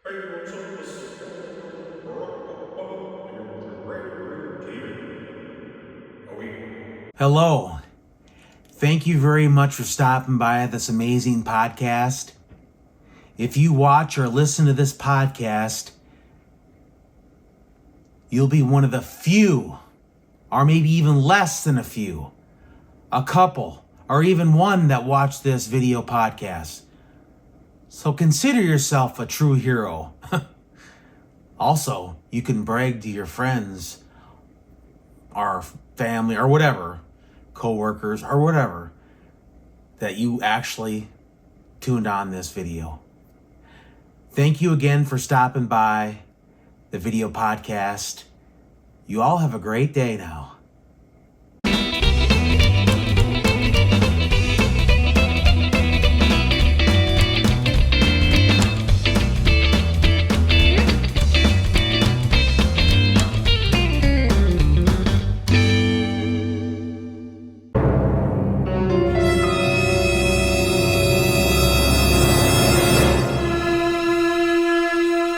Hey, what's up? This is Bubba, TV. Oh, yeah. Hello. Thank you very much for stopping by this amazing podcast. If you watch or listen to this podcast, you'll be one of the few, or maybe even less than a few, a couple, or even one that watch this video podcast. So consider yourself a true hero. Also, you can brag to your friends or family or whatever, co-workers or whatever, that you actually tuned on this video. Thank you again for stopping by the video podcast. You all have a great day now.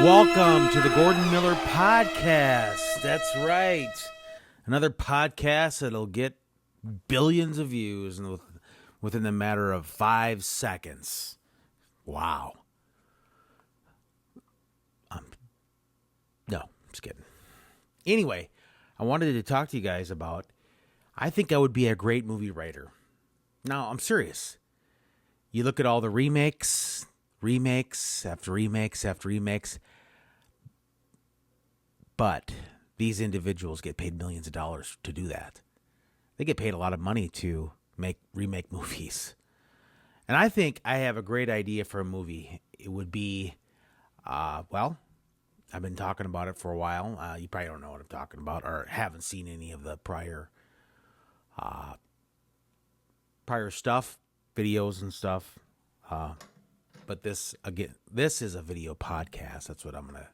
Welcome to the Gordon Miller Podcast. That's right. Another podcast that'll get billions of views within the matter of 5 seconds. Wow. No, I'm just kidding. Anyway, I wanted to talk to you guys about, I think I would be a great movie writer. Now, I'm serious. You look at all the remakes after remakes after remakes. But these individuals get paid millions of dollars to do that. They get paid a lot of money to remake movies. And I think I have a great idea for a movie. It would be, well, I've been talking about it for a while. You probably don't know what I'm talking about or haven't seen any of the prior stuff, videos and stuff. But this is a video podcast. That's what I'm going to,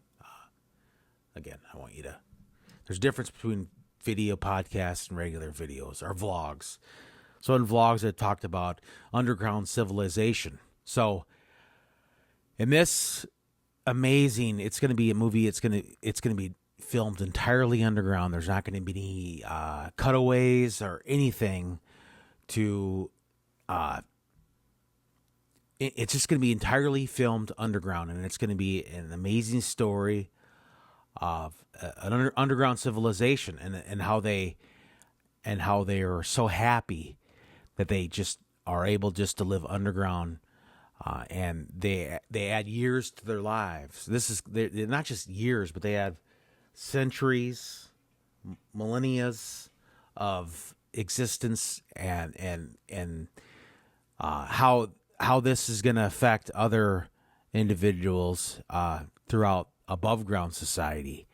again, I want you to, there's a difference between video podcasts and regular videos or vlogs. So in vlogs, I talked about underground civilization. So in this amazing, it's going to be a movie. It's going to be filmed entirely underground. There's not going to be any cutaways or anything to, it's just going to be entirely filmed underground. And it's going to be an amazing story of an underground civilization and how they are so happy that they just are able just to live underground, and they add years to their lives. They're not just years, but they add centuries, millennia of existence, and how this is going to affect other individuals throughout above ground society.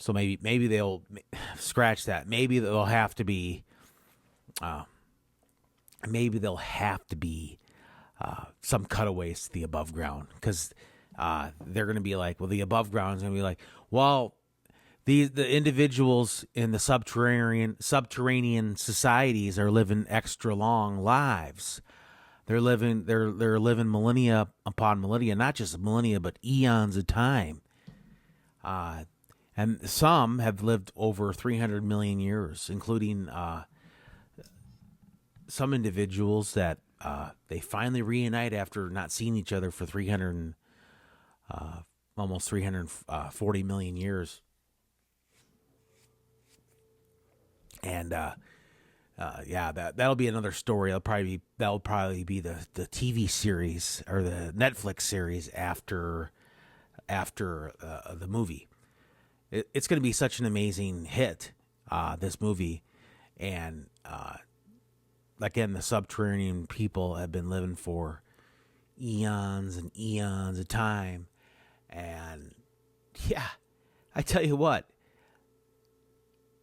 So maybe they'll scratch that. Maybe they'll have to be some cutaways to the above ground, because they're going to be like, well, the above ground is going to be like, well, the individuals in the subterranean societies are living extra long lives. They're living millennia upon millennia, not just millennia, but eons of time. And some have lived over 300 million years, including some individuals that they finally reunite after not seeing each other for almost 340 million years. And that'll be another story. That'll probably be the TV series or the Netflix series after the movie. It's going to be such an amazing hit, this movie, and again, the subterranean people have been living for eons and eons of time, and yeah, I tell you what.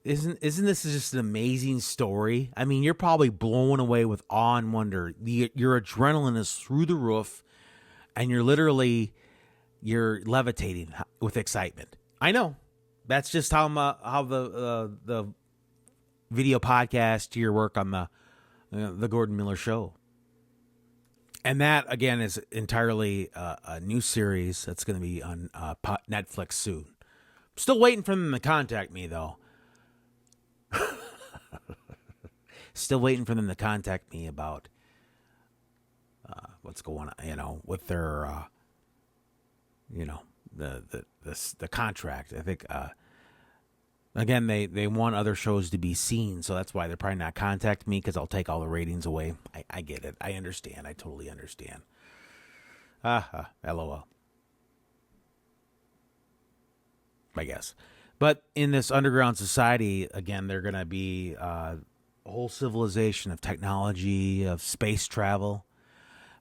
Isn't this just an amazing story? I mean, you're probably blown away with awe and wonder. Your adrenaline is through the roof, and you're levitating with excitement. I know. That's just how the video podcast to your work on the Gordon Miller Show. And that, again, is entirely a new series that's going to be on Netflix soon. Still waiting for them to contact me, though. Still waiting for them to contact me about what's going on, with their, the contract. I think, again, they want other shows to be seen, so that's why they're probably not contacting me, because I'll take all the ratings away. I get it. I understand. I totally understand. LOL. I guess. But in this underground society, again, they're going to be a whole civilization of technology, of space travel.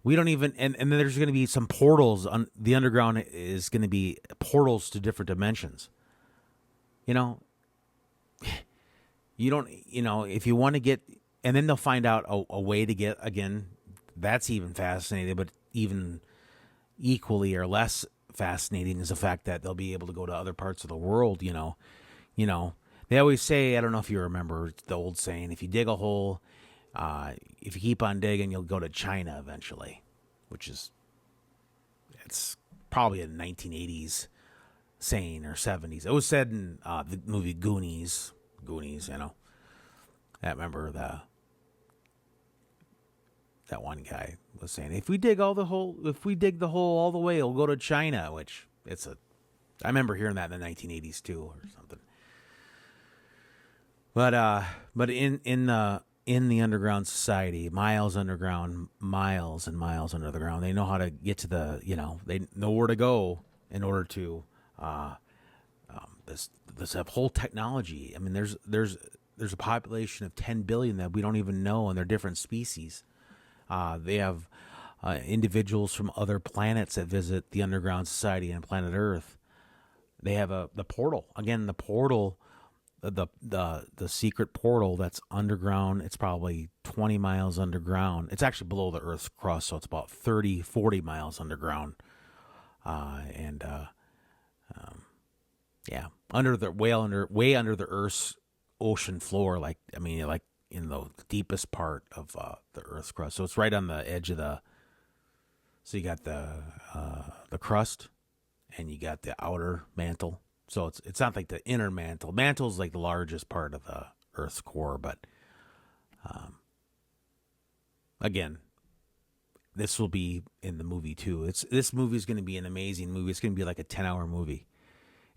We don't even, and then there's going to be some portals. The underground is going to be portals to different dimensions. You don't, if you want to get, and then they'll find out a way to get, again, that's even fascinating, but even equally or less fascinating is the fact that they'll be able to go to other parts of the world. They always say, I don't know if you remember the old saying, if you dig a hole, if you keep on digging, you'll go to China eventually, it's probably a 1980s saying or 70s. It was said in the movie Goonies, I remember that one guy was saying, if we dig the hole all the way, it'll go to China, which I remember hearing that in the 1980s too, or something. But in the underground society, miles underground, miles and miles under the ground, they know how to get to they know where to go in order to this whole technology. I mean, there's a population of 10 billion that we don't even know, and they're different species. They have individuals from other planets that visit the underground society and planet Earth. They have the portal. Again, the portal, the secret portal that's underground. It's probably 20 miles underground. It's actually below the Earth's crust, so it's about 40 miles underground. Way under the Earth's ocean floor, like in the deepest part of the Earth's crust. So it's right on the edge of so you got the crust, and you got the outer mantle. So it's not like the inner mantle. Mantle is like the largest part of the Earth's core, but again, this will be in the movie too. This movie is going to be an amazing movie. It's going to be like a 10-hour movie.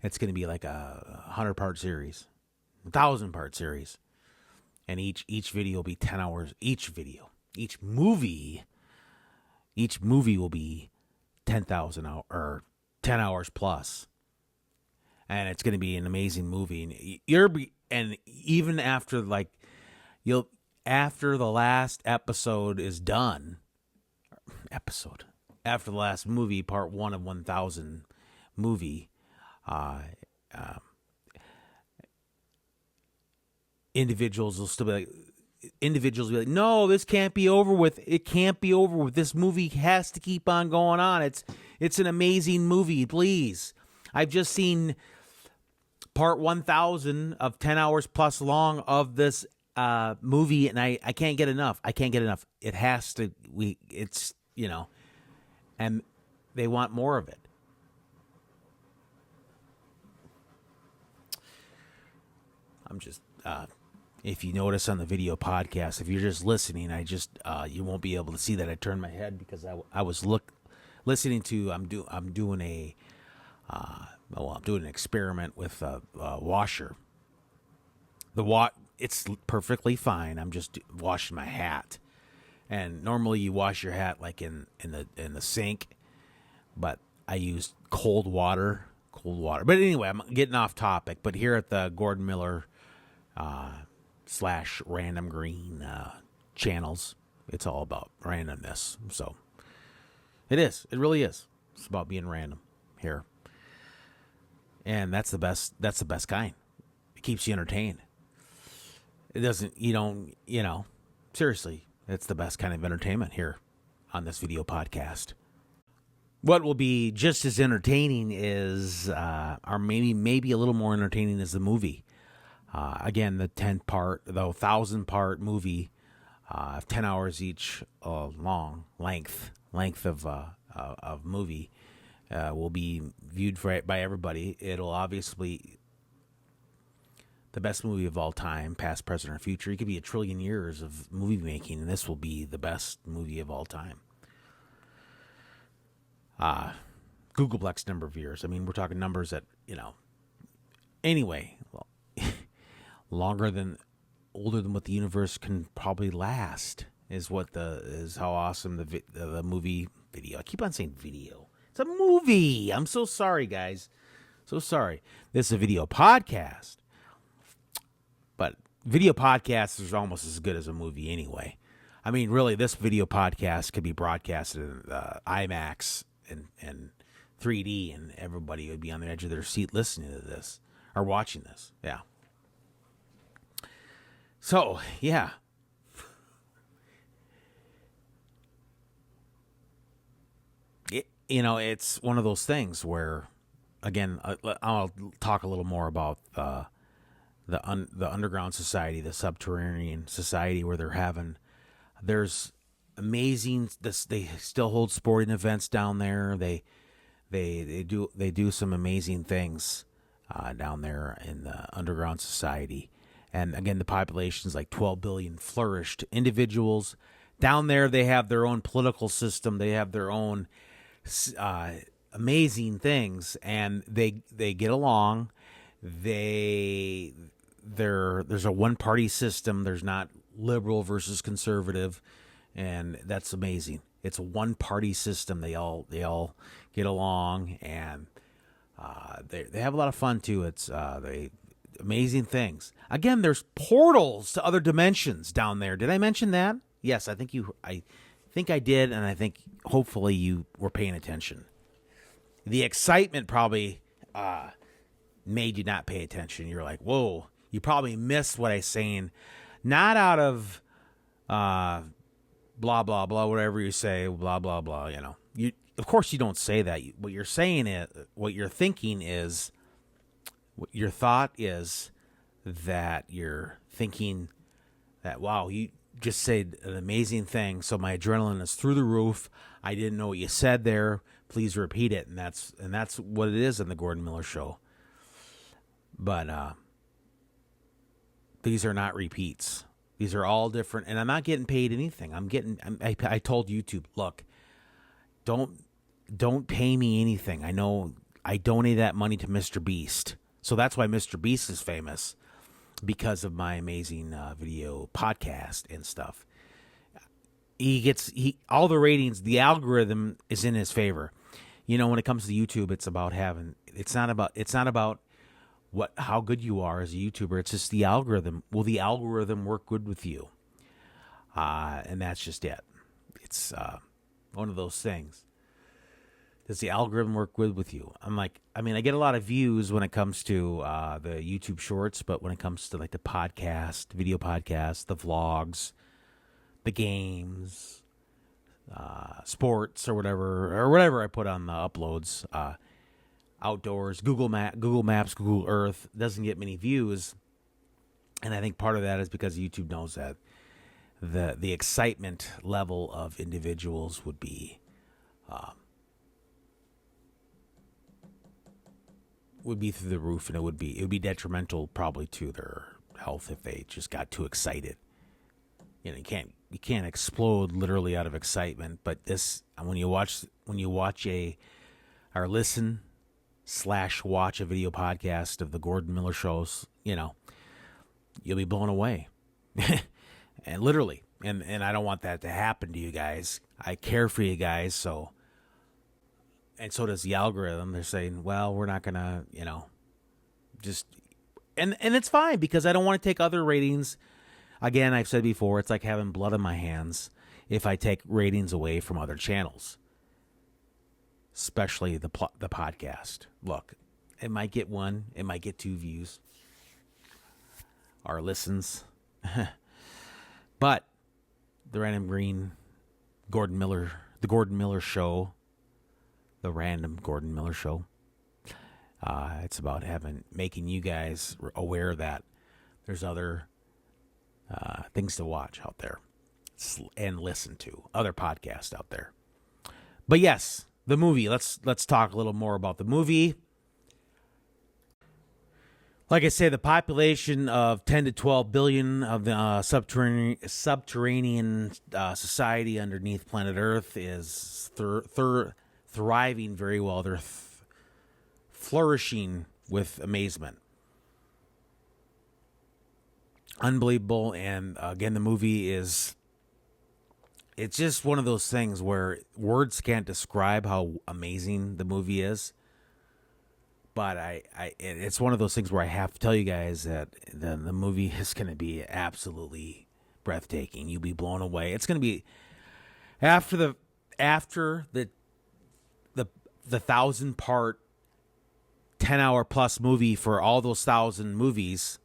It's going to be like a 100-part series, 1,000-part series. And each video will be 10 hours. Each movie will be 10,000 hours or 10 hours plus. And it's going to be an amazing movie. And even after after the last episode is done, after the last movie, part 1 of 1,000 movie, individuals will be like, no, this can't be over with. It can't be over with. This movie has to keep on going on. It's an amazing movie. Please. I've just seen part 1,000 of 10 hours plus long of this movie, and I can't get enough. It has to, and they want more of it. I'm just, if you notice on the video podcast, if you're just listening, you won't be able to see that I turned my head because I was listening to, I'm doing an experiment with a washer. It's perfectly fine. I'm just washing my hat. And normally you wash your hat like in the sink, but I used cold water. But anyway, I'm getting off topic. But here at the Gordon Miller / Random Green channels, it's all about randomness. So it is. It really is. It's about being random here. And that's the best kind. It keeps you entertained. It doesn't, seriously, it's the best kind of entertainment here on this video podcast. What will be just as entertaining is, or maybe a little more entertaining, is the movie. Again, the 1,000-part movie, 10 hours each length, length of movie will be viewed by everybody. It'll obviously the best movie of all time, past, present, or future. It could be a trillion years of movie making, and this will be the best movie of all time. Googleplex number of years. I mean, we're talking numbers that, Anyway, well, older than what the universe can probably last is how awesome the movie video. I keep on saying video. It's a movie. I'm so sorry, guys. So sorry. This is a video podcast. But video podcasts is almost as good as a movie anyway. I mean, really, this video podcast could be broadcasted in IMAX and 3D, and everybody would be on the edge of their seat listening to this or watching this. Yeah. So, yeah. It's one of those things where, again, I'll talk a little more about the underground society, the subterranean society, where there's amazing. They still hold sporting events down there. They do some amazing things down there in the underground society. And again, the population is like 12 billion flourished individuals down there. They have their own political system. They have their own amazing things, and they get along. There's a one-party system. There's not liberal versus conservative, and that's amazing. It's a one-party system. They all get along, and they have a lot of fun too. It's amazing things. Again, there's portals to other dimensions down there. Did I mention that? Yes, I think I did, and I think hopefully you were paying attention. The excitement probably made you not pay attention. You're like, whoa, you probably missed what I'm saying. Not out of blah, blah, blah, whatever you say, blah, blah, blah, Of course you don't say that. What you're saying is, what you're thinking is, your thought is that you're thinking that, wow, you just said an amazing thing, so my adrenaline is through the roof. I didn't know what you said there. Please repeat it. And that's what it is in the Gordon Miller Show. But these are not repeats. These are all different, and I'm not getting paid anything. I told YouTube, look, don't pay me anything. I know I donated that money to Mr. Beast. So that's why Mr. Beast is famous, because of my amazing video podcast and stuff. All the ratings, the algorithm is in his favor. When it comes to YouTube, it's not about how good you are as a YouTuber. It's just the algorithm. Will the algorithm work good with you? And that's just it. It's one of those things. Does the algorithm work good with you? I get a lot of views when it comes to the YouTube shorts, but when it comes to like the podcast, video podcast, the vlogs, the games, sports or whatever I put on the uploads, outdoors, Google Maps, Google Earth, doesn't get many views. And I think part of that is because YouTube knows that the excitement level of individuals would be through the roof, and it would be detrimental probably to their health if they just got too excited. You can't explode literally out of excitement, but when you watch or listen / watch a video podcast of the Gordon Miller shows, you'll be blown away. And literally, and I don't want that to happen to you guys. I care for you guys, so. And so does the algorithm. They're saying, well, we're not going to, just... And it's fine, because I don't want to take other ratings. Again, I've said before, it's like having blood on my hands if I take ratings away from other channels. Especially the podcast. Look, it might get 1, it might get 2 views. Or listens. But the Random Gordon Miller Show... The Random Gordon Miller Show. It's about making you guys aware that there's other things to watch out there and listen to, other podcasts out there. But yes, the movie. Let's talk a little more about the movie. Like I say, the population of 10 to 12 billion of the subterranean society underneath planet Earth is thriving very well. They're flourishing with amazement. Unbelievable. And again, the movie is, it's just one of those things where words can't describe how amazing the movie is. But it's one of those things where I have to tell you guys that the movie is going to be absolutely breathtaking. You'll be blown away. It's going to be after the 1,000-part 10-hour plus movie for all those 1,000 movies.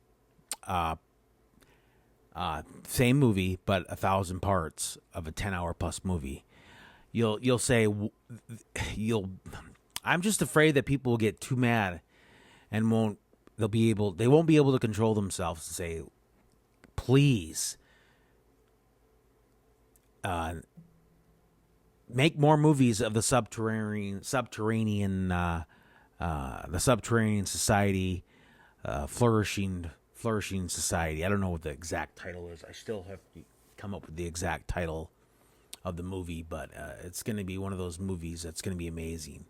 Same movie, but 1,000 parts of a 10-hour plus movie. You'll say I'm just afraid that people will get too mad and they won't be able to control themselves to say, please, make more movies of the subterranean society, flourishing society. I don't know what the exact title is. I still have to come up with the exact title of the movie, but it's going to be one of those movies that's going to be amazing.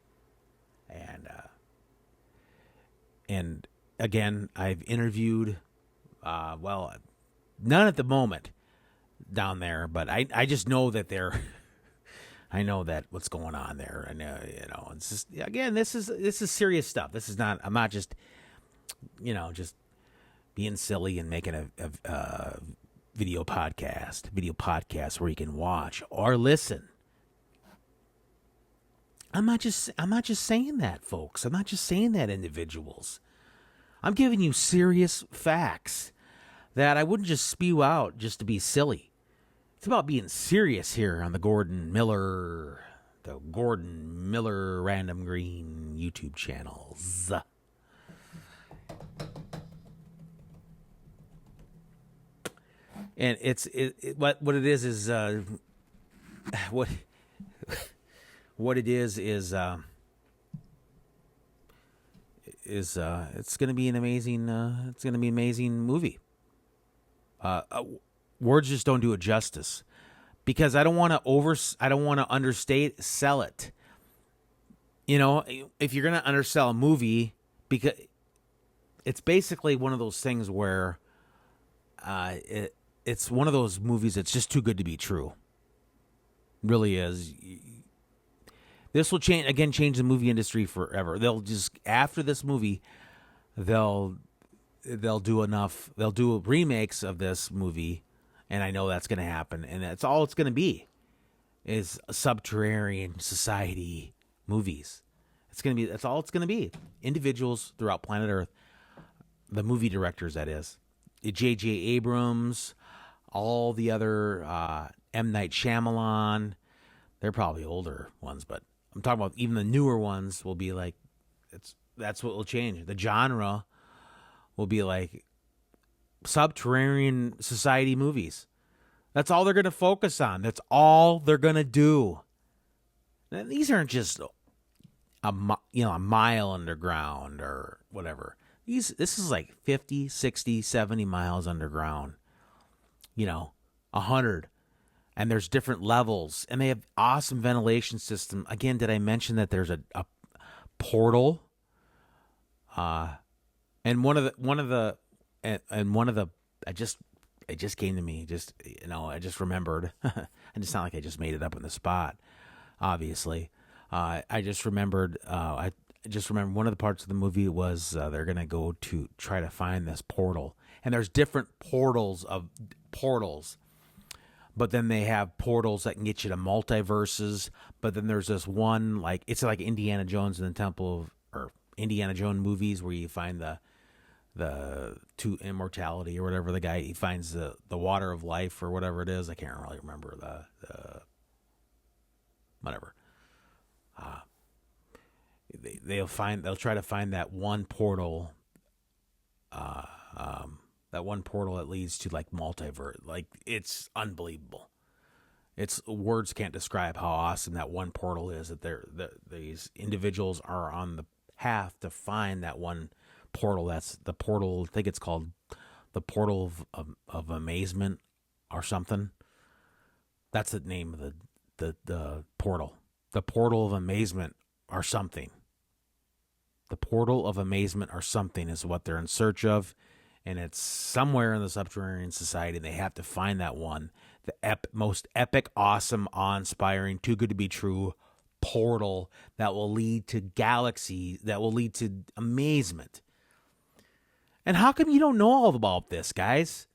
And again, I've interviewed, none at the moment down there, but I just know that I know that what's going on there. And, it's just, again, this is serious stuff. This is not, I'm not just, just being silly and making a video podcast where you can watch or listen. I'm not just saying that, folks. I'm not just saying that, individuals. I'm giving you serious facts that I wouldn't just spew out just to be silly. It's about being serious here on the Gordon Miller Random Green YouTube channels. And what it is what it is it's going to be an amazing movie. Words just don't do it justice, because I don't want to sell it. If you're going to undersell a movie, because it's basically one of those things where it's one of those movies that's just too good to be true. It really is. This will change the movie industry forever. They'll just, after this movie, they'll do remakes of this movie, and I know that's going to happen, and that's all it's going to be, is subterranean society movies. That's all it's going to be. Individuals throughout planet Earth, the movie directors, that is. J.J. Abrams, all the other M. Night Shyamalan, they're probably older ones, but I'm talking about even the newer ones will be like, that's what will change. The genre will be like subterranean society movies. That's all they're going to focus on. That's all they're going to do. And these aren't just a mile underground or whatever. This is like 50, 60, 70 miles underground. 100. And there's different levels, and they have awesome ventilation system. Again, did I mention that there's a portal? And one of the it just came to me. I just remembered. I just sound like I just made it up on the spot. Obviously, I just remembered. I just remember one of the parts of the movie was they're gonna go to try to find this portal, and there's different portals. But then they have portals that can get you to multiverses. But then there's this one, it's like Indiana Jones and the Temple or Indiana Jones movies where you find the to immortality or whatever. The guy, he finds the water of life or whatever it is. I can't really remember the whatever. They'll try to find that one portal. That one portal that leads to multiverse. It's unbelievable. It's words can't describe how awesome that one portal is. That these individuals are on the path to find that one portal. That's the portal. I think it's called the portal of amazement or something. That's the name of the portal. The portal of amazement or something. The portal of amazement or something is what they're in search of. And it's somewhere in the subterranean society. They have to find that one. The most epic, awesome, awe-inspiring, too good to be true portal that will lead to galaxies, that will lead to amazement. And how come you don't know all about this, guys?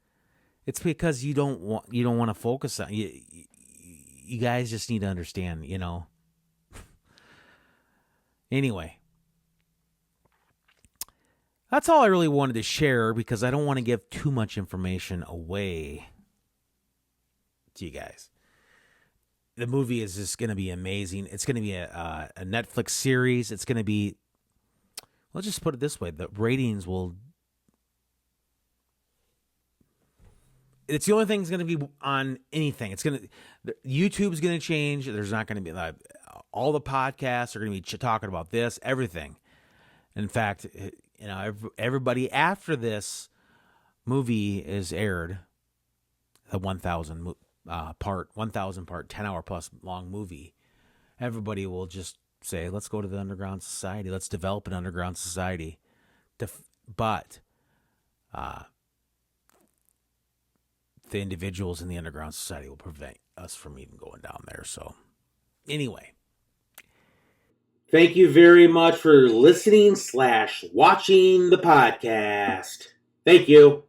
It's because you don't want to focus on you. You guys just need to understand, Anyway, that's all I really wanted to share because I don't want to give too much information away to you guys. The movie is just going to be amazing. It's going to be a Netflix series. It's going to be, let's just put it this way, the ratings will, it's the only thing that's going to be on anything. YouTube's going to change. There's not going to be, all the podcasts are going to be talking about this, everything. In fact, everybody after this movie is aired, the 1,000 part, 10-hour plus long movie, everybody will just say, let's go to the underground society. Let's develop an underground society. But the individuals in the underground society will prevent us from even going down there. So anyway. Thank you very much for listening / watching the podcast. Thank you.